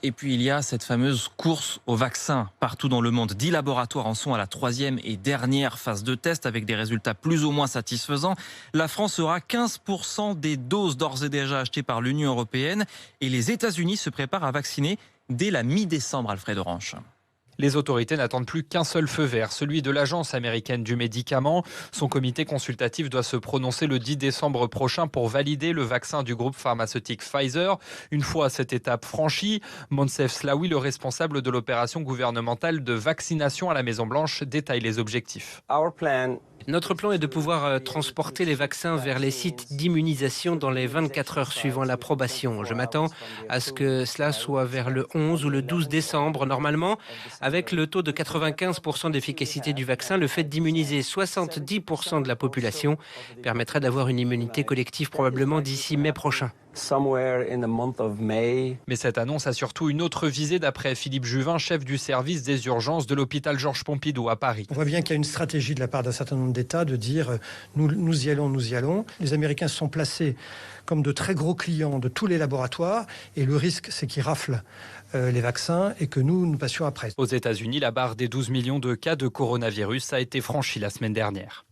Et puis il y a cette fameuse course au vaccin partout dans le monde. 10 laboratoires en sont à la troisième et dernière phase de test avec des résultats plus ou moins satisfaisants. La France aura 15% des doses d'ores et déjà achetées par l'Union européenne et les États-Unis se préparent à vacciner dès la mi-décembre, Alfred Orange. Les autorités n'attendent plus qu'un seul feu vert, celui de l'Agence américaine du médicament. Son comité consultatif doit se prononcer le 10 décembre prochain pour valider le vaccin du groupe pharmaceutique Pfizer. Une fois cette étape franchie, Moncef Slaoui, le responsable de l'opération gouvernementale de vaccination à la Maison-Blanche, détaille les objectifs. Notre plan est de pouvoir transporter les vaccins vers les sites d'immunisation dans les 24 heures suivant l'approbation. Je m'attends à ce que cela soit vers le 11 ou le 12 décembre. Normalement, avec le taux de 95% d'efficacité du vaccin, le fait d'immuniser 70% de la population permettrait d'avoir une immunité collective probablement d'ici mai prochain. Mais cette annonce a surtout une autre visée d'après Philippe Juvin, chef du service des urgences de l'hôpital Georges Pompidou à Paris. On voit bien qu'il y a une stratégie de la part d'un certain nombre d'États de dire nous y allons, nous y allons. Les Américains se sont placés comme de très gros clients de tous les laboratoires et le risque c'est qu'ils raflent les vaccins et que nous passions après. Aux États-Unis, la barre des 12 millions de cas de coronavirus a été franchie la semaine dernière.